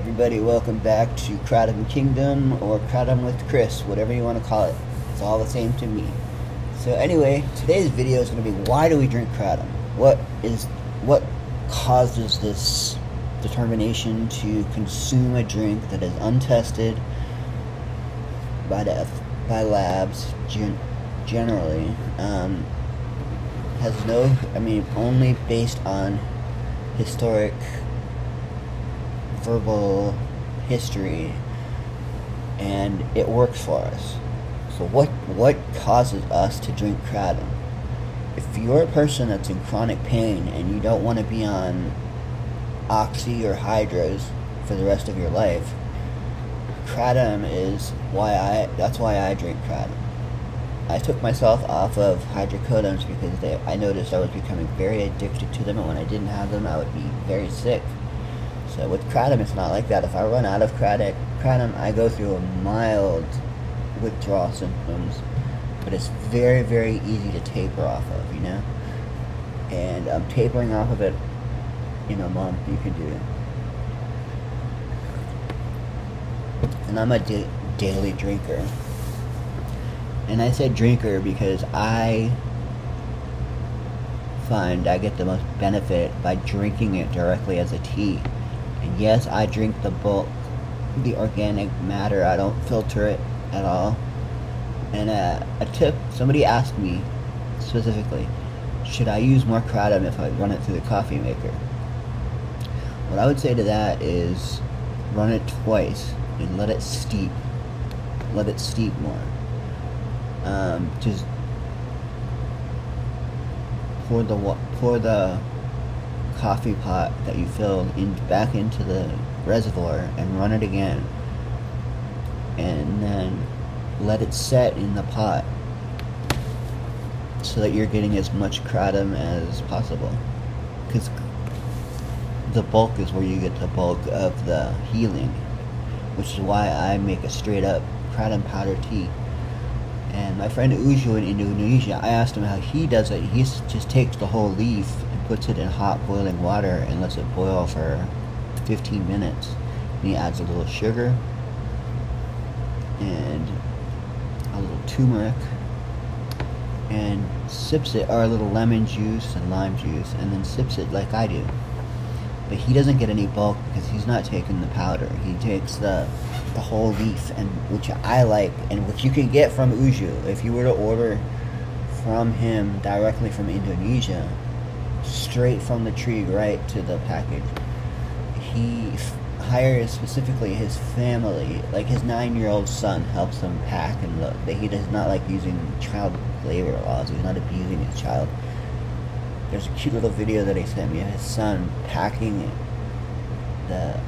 everybody, welcome back to Kratom Kingdom, or Kratom with Chris, whatever you want to call it. It's all the same to me. So anyway, today's video is going to be, why do we drink Kratom? What causes this determination to consume a drink that is untested by labs generally, has no, only based on historic verbal history, and it works for us. So what causes us to drink Kratom? If you're a person that's in chronic pain and you don't want to be on Oxy or Hydros for the rest of your life, Kratom is that's why I drink Kratom. I took myself off of hydrocodones because I noticed I was becoming very addicted to them, and when I didn't have them I would be very sick. So with Kratom, it's not like that. If I run out of Kratom, I go through a mild withdrawal symptoms, but it's very, very easy to taper off of, and tapering off of it in a month, you can do it. And I'm a daily drinker, and I said drinker because I find I get the most benefit by drinking it directly as a tea. And yes, I drink the bulk, the organic matter. I don't filter it at all. And a tip, somebody asked me specifically, should I use more Kratom if I run it through the coffee maker? What I would say to that is run it twice and let it steep. Let it steep more. Just pour the coffee pot that you filled back into the reservoir and run it again, and then let it set in the pot so that you're getting as much Kratom as possible, because the bulk is where you get the bulk of the healing, which is why I make a straight up Kratom powder tea. And my friend Uju in Indonesia, I asked him how he does it. He just takes the whole leaf and puts it in hot boiling water and lets it boil for 15 minutes. And he adds a little sugar and a little turmeric and sips it, or a little lemon juice and lime juice, and then sips it like I do. But he doesn't get any bulk because he's not taking the powder. He takes the whole leaf, and which I like, and which you can get from Uju. If you were to order from him directly from Indonesia, straight from the tree right to the package, he hires specifically his family, like his 9-year-old son helps him pack, and he does not like using child labor laws. He's not abusing his child. There's a cute little video that he sent me of his son packing the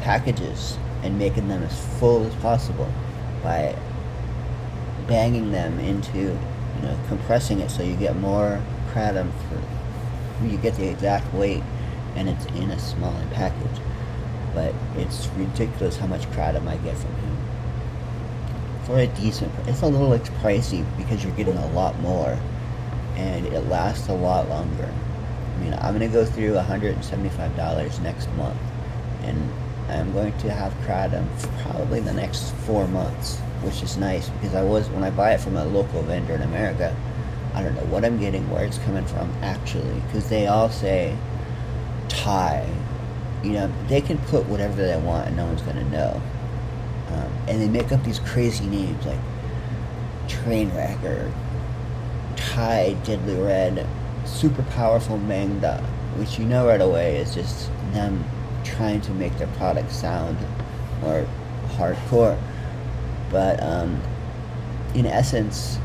packages and making them as full as possible by banging them into, compressing it so you get more Kratom you get the exact weight, and it's in a smaller package. But it's ridiculous how much Kratom I get from him for a decent price. It's a little pricey because you're getting a lot more, and it lasts a lot longer. I'm going to go through $175 next month, and I'm going to have Kratom for probably the next 4 months, which is nice, because when I buy it from a local vendor in America, I don't know what I'm getting, where it's coming from actually, because they all say Thai. They can put whatever they want and no one's going to know. And they make up these crazy names like Trainwreck or Thai Deadly Red, super powerful Mangda, which right away is just them trying to make their product sound more hardcore. But in essence,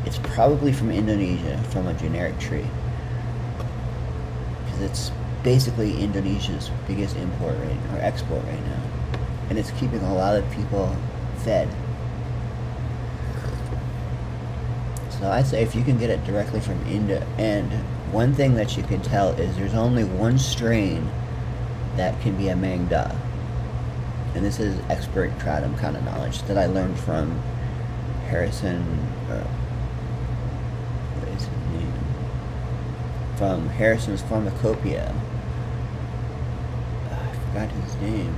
it's probably from Indonesia, from a generic tree, because it's basically Indonesia's biggest import rate or export right now, and it's keeping a lot of people fed. So I say if you can get it directly from India, and one thing that you can tell is there's only one strain that can be a Mangda, and this is expert Kratom kind of knowledge that I learned from Harrison, what is his name? From Harrison's Pharmacopoeia. I forgot his name.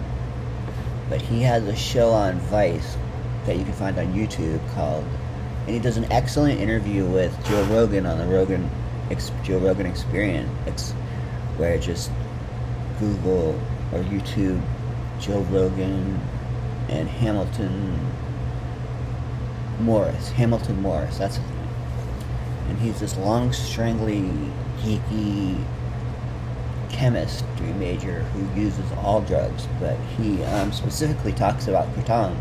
but he has a show on Vice that you can find on YouTube called, and he does an excellent interview with Joe Rogan on the Joe Rogan Experience, where just Google or YouTube Joe Rogan and Hamilton Morris, that's his name. And he's this long, strangly, geeky chemistry major who uses all drugs, but he specifically talks about kratom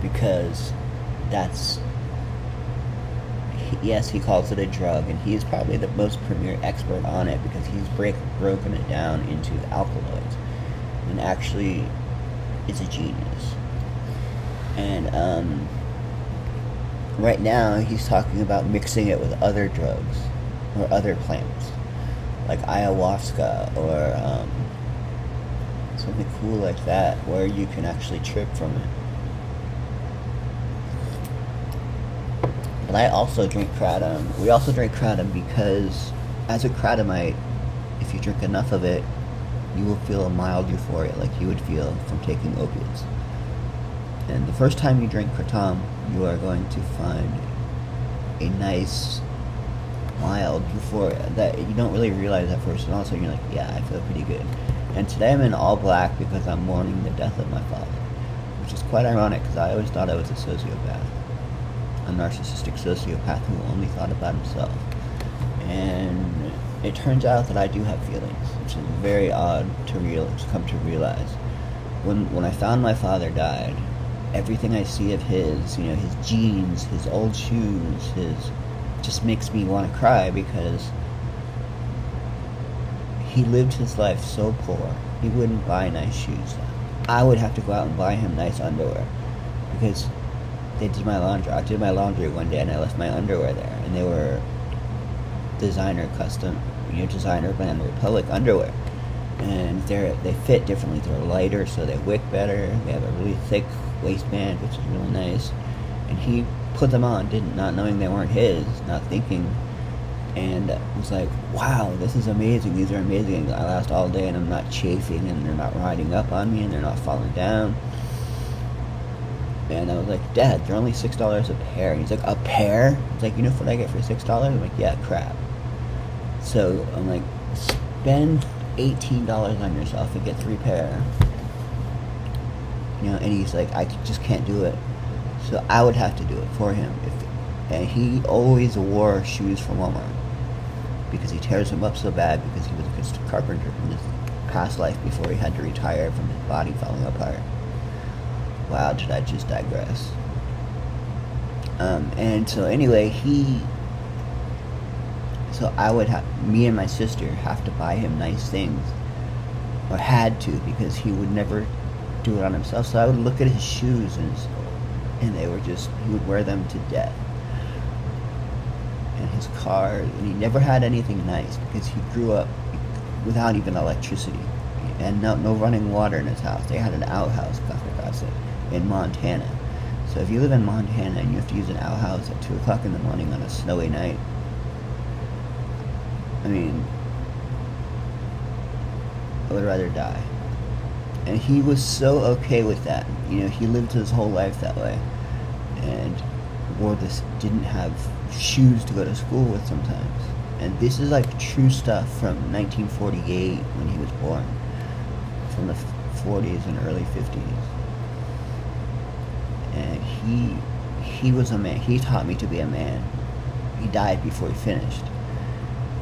because yes, he calls it a drug, and he is probably the most premier expert on it because he's broken it down into alkaloids and actually is a genius. And right now he's talking about mixing it with other drugs or other plants like ayahuasca or something cool like that where you can actually trip from it. But I also drink kratom. We also drink kratom because as a kratomite, if you drink enough of it, you will feel a mild euphoria like you would feel from taking opiates. And the first time you drink kratom, you are going to find a nice, mild euphoria that you don't really realize at first, and all of a sudden you're like, yeah, I feel pretty good. And today I'm in all black because I'm mourning the death of my father, which is quite ironic because I always thought I was a sociopath. A narcissistic sociopath who only thought about himself. And it turns out that I do have feelings, which is very odd to come to realize. When I found my father died, everything I see of his, his jeans, his old shoes, just makes me want to cry because he lived his life so poor. He wouldn't buy nice shoes. I would have to go out and buy him nice underwear because they did my laundry. I did my laundry one day and I left my underwear there, and they were designer Banana Republic underwear, and they fit differently. They're lighter, so they wick better. They have a really thick waistband, which is really nice. And he put them on, not knowing they weren't his, not thinking, and was like, "Wow, this is amazing. These are amazing. I last all day, and I'm not chafing, and they're not riding up on me, and they're not falling down." And I was like, "Dad, they're only $6 a pair." And he's like, "A pair?" He's like, "You know what I get for $6? I'm like, "Yeah, crap." So I'm like, spend $18 on yourself and get 3 pair. And he's like, "I just can't do it." So I would have to do it for him. And he always wore shoes from Walmart because he tears them up so bad because he was just a carpenter in his past life before he had to retire from his body falling apart. Wow, did I just digress? And so anyway, so I would me and my sister have to buy him nice things, or had to, because he would never do it on himself. So I would look at his shoes and they were he would wear them to death. And his car, and he never had anything nice because he grew up without even electricity and no running water in his house. They had an outhouse, God for God's sake, in Montana. So if you live in Montana and you have to use an outhouse at 2 o'clock in the morning on a snowy night, I mean, I would rather die. And he was so okay with that. He lived his whole life that way, and didn't have shoes to go to school with sometimes. And this is like true stuff from 1948 when he was born, from the 40s and early 50s. And he was a man. He taught me to be a man. He died before he finished.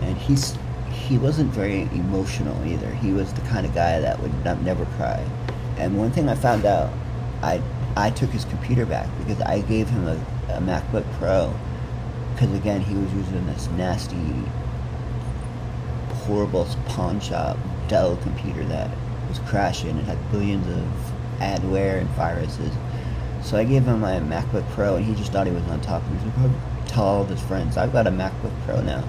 And he wasn't very emotional either. He was the kind of guy that would never cry. And one thing I found out, I took his computer back because I gave him a MacBook Pro because, again, he was using this nasty, horrible pawn shop Dell computer that was crashing. It had billions of adware and viruses. So I gave him my MacBook Pro, and he just thought he was on top of me. He was like, tell all of his friends, I've got a MacBook Pro now.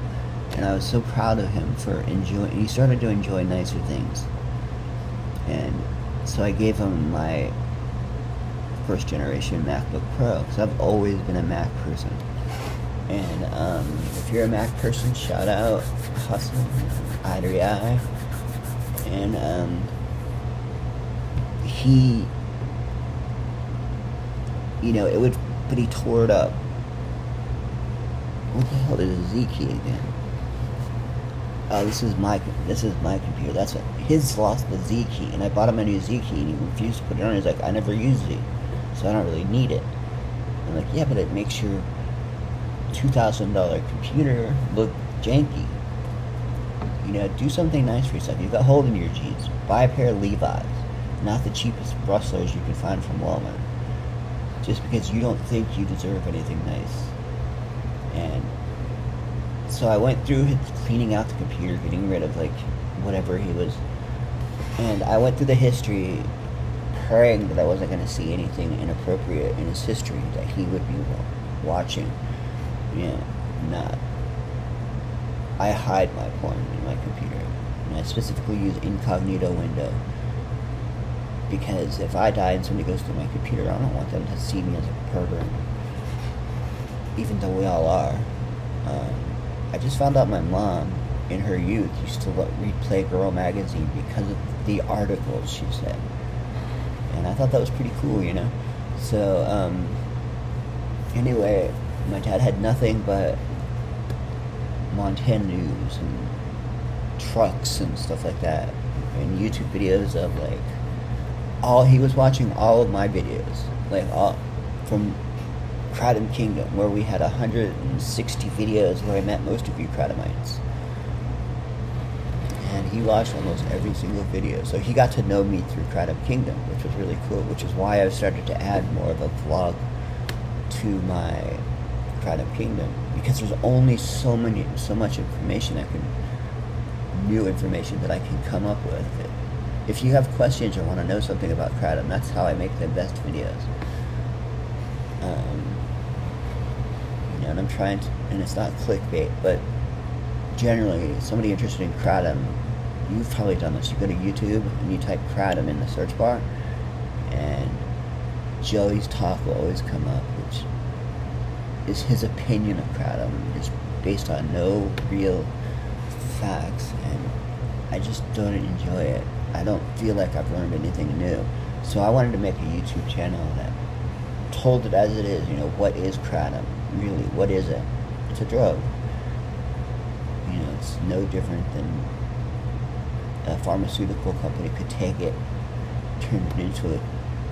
And I was so proud of him for enjoying. He started to enjoy nicer things. And so I gave him my first generation MacBook Pro, because I've always been a Mac person. And if you're a Mac person, shout out, hustle, eye to eye. And you know, it would, but he tore it up. What the hell is a Z key again? Oh, this is my computer. That's what, his lost the Z key, and I bought him a new Z key, and he refused to put it on. He's like, I never use Z, so I don't really need it. I'm like, yeah, but it makes your $2,000 computer look janky. You know, do something nice for yourself. You've got a hole in your jeans. Buy a pair of Levi's, not the cheapest rustlers you can find from Walmart. Just because you don't think you deserve anything nice. And so I went through cleaning out the computer, getting rid of like whatever he was, and I went through the history, praying that I wasn't going to see anything inappropriate in his history that he would be watching. Yeah, not. I hide my porn in my computer, and I specifically use incognito window, because if I die and somebody goes through my computer, I don't want them to see me as a pervert, even though we all are. I just found out my mom, in her youth, used to read Playgirl magazine because of the articles she said. And I thought that was pretty cool, you know? So, anyway, my dad had nothing but Montana news and trucks and stuff like that, and YouTube videos of, like, he was watching all of my videos, like, all, from Kratom Kingdom, where we had 160 videos where I met most of you Kratomites. And he watched almost every single video. So he got to know me through Kratom Kingdom, which was really cool, which is why I started to add more of a vlog to my Kratom Kingdom, because there's only so much information new information that I can come up with. If you have questions or want to know something about Kratom, that's how I make the best videos. You know, and I'm trying to, and it's not clickbait, but generally, somebody interested in Kratom, you've probably done this. You go to YouTube and you type Kratom in the search bar, and Joey's talk will always come up, which is his opinion of Kratom. It's based on no real facts, and I just don't enjoy it. I don't feel like I've learned anything new. So I wanted to make a YouTube channel that told it as it is. You know, what is Kratom? Really, what is it? It's a drug. You know, it's no different than a pharmaceutical company could take it, turn it into a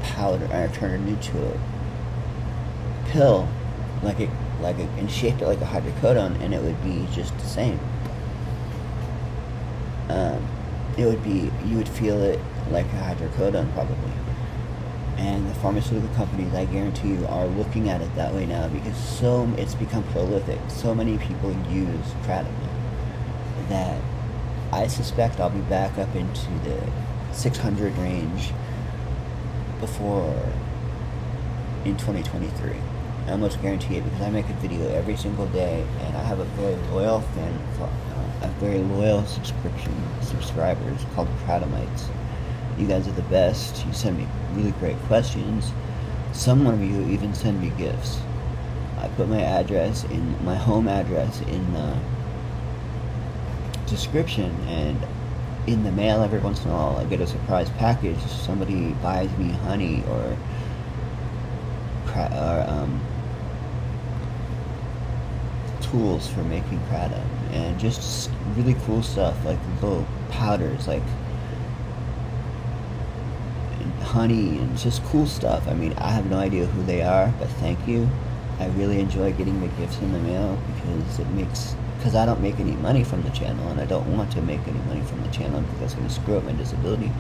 powder, or turn it into a pill, and shape it like a hydrocodone, and it would be just the same. You would feel it like a hydrocodone probably. And the pharmaceutical companies, I guarantee you, are looking at it that way now, because it's become prolific. So many people use Kratom that I suspect I'll be back up into the 600 range in 2023. I almost guarantee it, because I make a video every single day, and I have a very loyal subscribers called Kratomites. You guys are the best. You send me really great questions. Some of you even send me gifts. I put my home address in the description, and in the mail every once in a while I get a surprise package. Somebody buys me honey or tools for making Kratom, and just really cool stuff, like little powders, like honey, and just cool stuff. I mean, I have no idea who they are, but thank you. I really enjoy getting the gifts in the mail, because I don't make any money from the channel, and I don't want to make any money from the channel, because that's going to screw up my disability.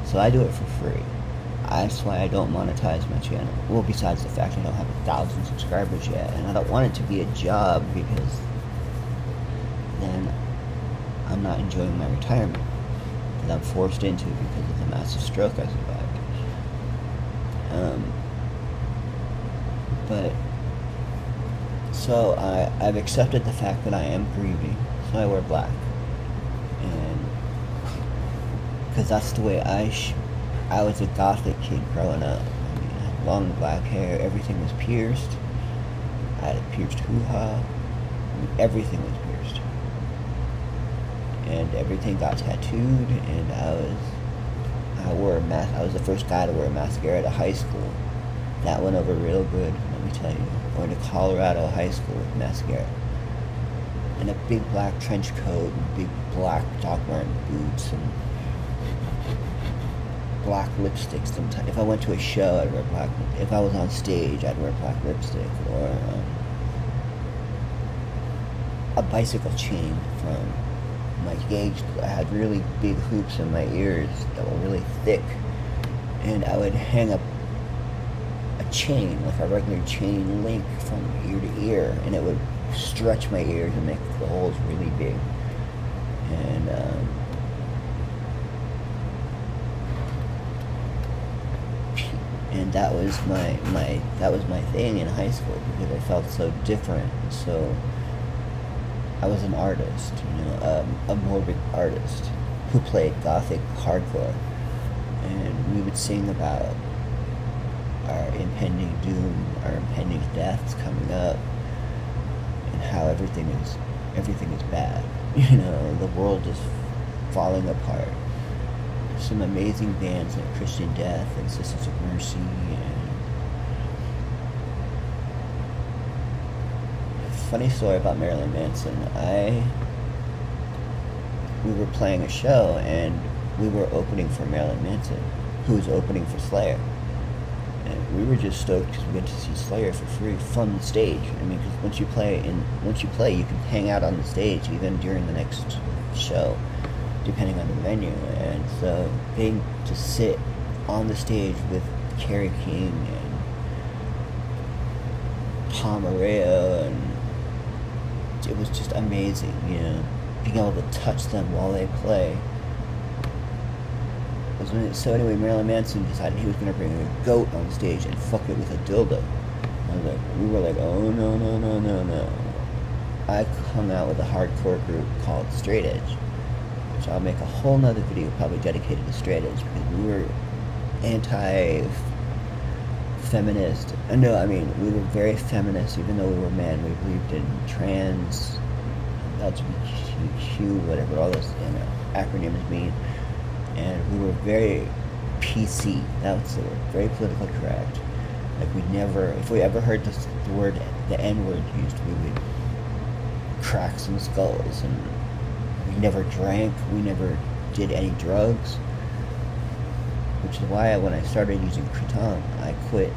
So I do it for free. That's why I don't monetize my channel. Well, besides the fact I don't have 1,000 subscribers yet, and I don't want it to be a job, because then I'm not enjoying my retirement that I'm forced into because of the massive stroke I survived. So I've accepted the fact that I am grieving, so I wear black, and because that's the way I was a gothic kid growing up. I mean, I had long black hair, everything was pierced. I had a pierced hoo-ha. I mean, everything was pierced, and everything got tattooed, and I wore a mask. I was the first guy to wear a mascara at high school. That went over real good, let me tell you. Going to Colorado high school with mascara. In a big black trench coat and big black Doc Marten boots and black lipstick sometimes. If I went to a show, I'd wear black. If I was on stage, I'd wear black lipstick. Or a bicycle chain from my gauge. I had really big hoops in my ears that were really thick. And I would hang up a chain, like a regular chain link from ear to ear, and it would stretch my ears and make the holes really big. And that was my thing in high school, because I felt so different. So I was an artist, a morbid artist who played gothic hardcore, and we would sing about our impending doom, our impending deaths coming up, and how everything is bad. The world is falling apart. There's some amazing bands like Christian Death and Sisters of Mercy, and funny story about Marilyn Manson. We were playing a show, and we were opening for Marilyn Manson, who was opening for Slayer. And we were just stoked because we get to see Slayer for free from the stage. I mean, because once you play, you can hang out on the stage even during the next show, depending on the venue. And so being to sit on the stage with Kerry King and Tom Araya, and it was just amazing, being able to touch them while they play. So anyway, Marilyn Manson decided he was going to bring a goat on stage and fuck it with a dildo. We were like, oh no. I hung out with a hardcore group called Straight Edge, which I'll make a whole nother video probably dedicated to Straight Edge, because we were anti-feminist. We were very feminist, even though we were men. We believed in trans, LGBTQ, whatever all those acronyms mean. And we were very PC, that's the word, very politically correct. Like, if we ever heard the N-word used, we would crack some skulls. And we never drank, we never did any drugs, which is why when I started using Kratom, I quit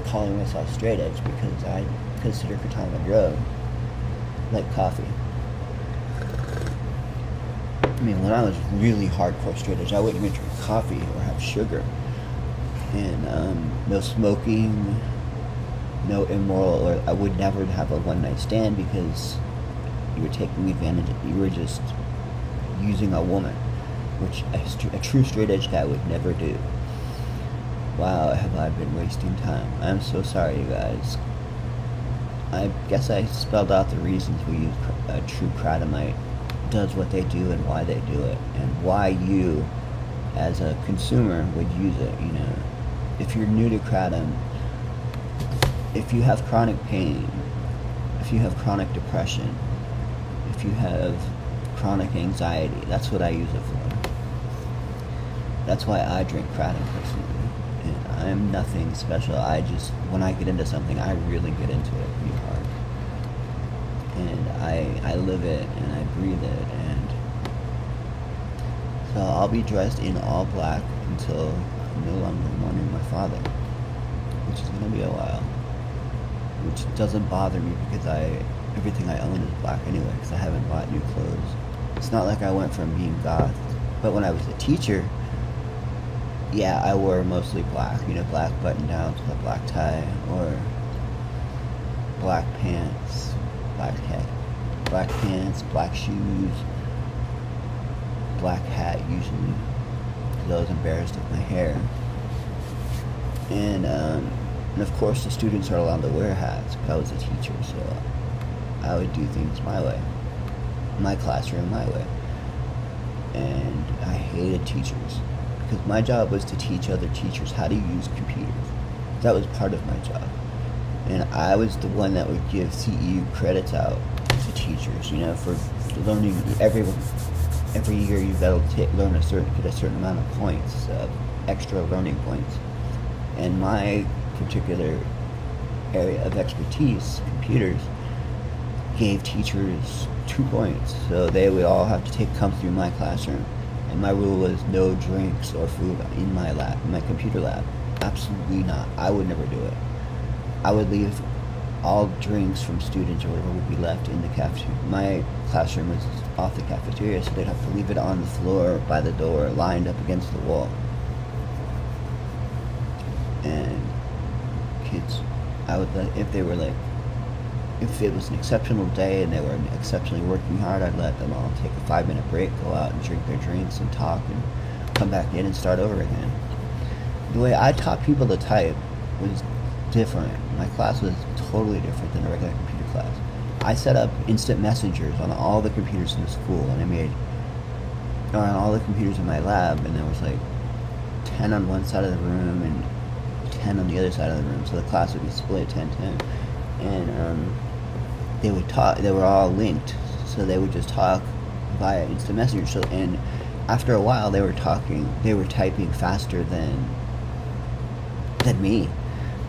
calling myself Straight Edge, because I consider Kratom a drug, like coffee. I mean, when I was really hardcore Straight Edge, I wouldn't even drink coffee or have sugar. And no smoking, no immoral, or I would never have a one-night stand, because you were taking advantage of, you were just using a woman, which a true Straight Edge guy would never do. Wow, have I been wasting time. I'm so sorry, you guys. I guess I spelled out the reasons we use a true Kratomite does what they do and why they do it, and why you as a consumer would use it. If you're new to Kratom, if you have chronic pain, if you have chronic depression, if you have chronic anxiety, that's what I use it for. That's why I drink Kratom personally. And I'm nothing special. When I get into something, I really get into it pretty hard. And I live it and I breathe it, and so I'll be dressed in all black until I'm no longer mourning my father, which is going to be a while, which doesn't bother me, because everything I own is black anyway, because I haven't bought new clothes. It's not like I went from being goth, but when I was a teacher, yeah, I wore mostly black, black button downs with a black tie, or black pants, black pants, black shoes, black hat usually, because I was embarrassed of my hair. And of course the students are allowed to wear hats, but I was a teacher, so I would do things my way, my classroom my way. And I hated teachers, because my job was to teach other teachers how to use computers. That was part of my job. And I was the one that would give CEU credits out to teachers, for learning. Every year you gotta get a certain amount of points, extra learning points. And my particular area of expertise, computers, gave teachers 2 points. So they would all have to come through my classroom. And my rule was no drinks or food in my lab, in my computer lab. Absolutely not. I would never do it. I would leave all drinks from students or whatever would be left in the cafeteria. My classroom was off the cafeteria, so they'd have to leave it on the floor by the door, lined up against the wall. And kids, I would let, if they were like, if it was an exceptional day and they were exceptionally working hard, I'd let them all take a 5-minute break, go out and drink their drinks and talk and come back in and start over again. The way I taught people to type was different. My class was totally different than a regular computer class. I set up instant messengers on all the computers in the school, and I made, on all the computers in my lab, and there was like 10 on one side of the room and 10 on the other side of the room, so the class would be split 10-10. And they would talk, they were all linked, so they would just talk via instant messenger. So, and after a while they were typing faster than me,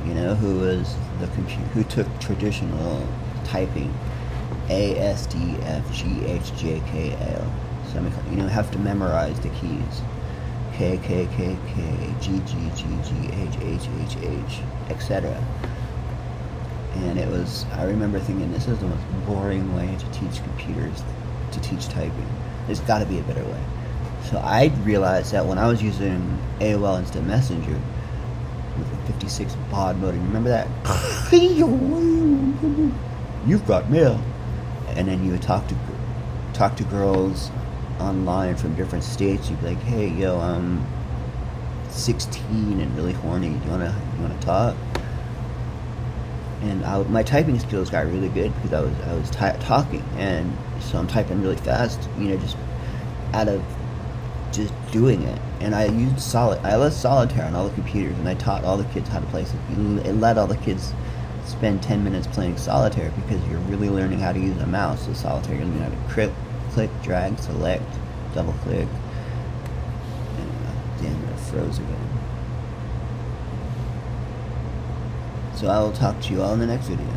you know, who took traditional typing, A, S, D, F, G, H, J, K, L. So, you know, have to memorize the keys. K, K, K, K, G, G, G, G, H, H, H, H, etc. And it was, I remember thinking, this is the most boring way to teach computers, to teach typing. There's got to be a better way. So I realized that when I was using AOL Instant Messenger with the 56 baud modem, remember that? You've got mail. And then you would talk to girls online from different states. You'd be like, hey, yo, I'm 16 and really horny. You wanna talk? And my typing skills got really good because I was talking, and so I'm typing really fast, you know, just out of just doing it. And I used solitaire on all the computers, and I taught all the kids how to play. It let all the kids spend 10 minutes playing solitaire because you're really learning how to use a mouse. So solitaire, you're learning how to click, drag, select, double click. And damn it, froze again. So I will talk to you all in the next video.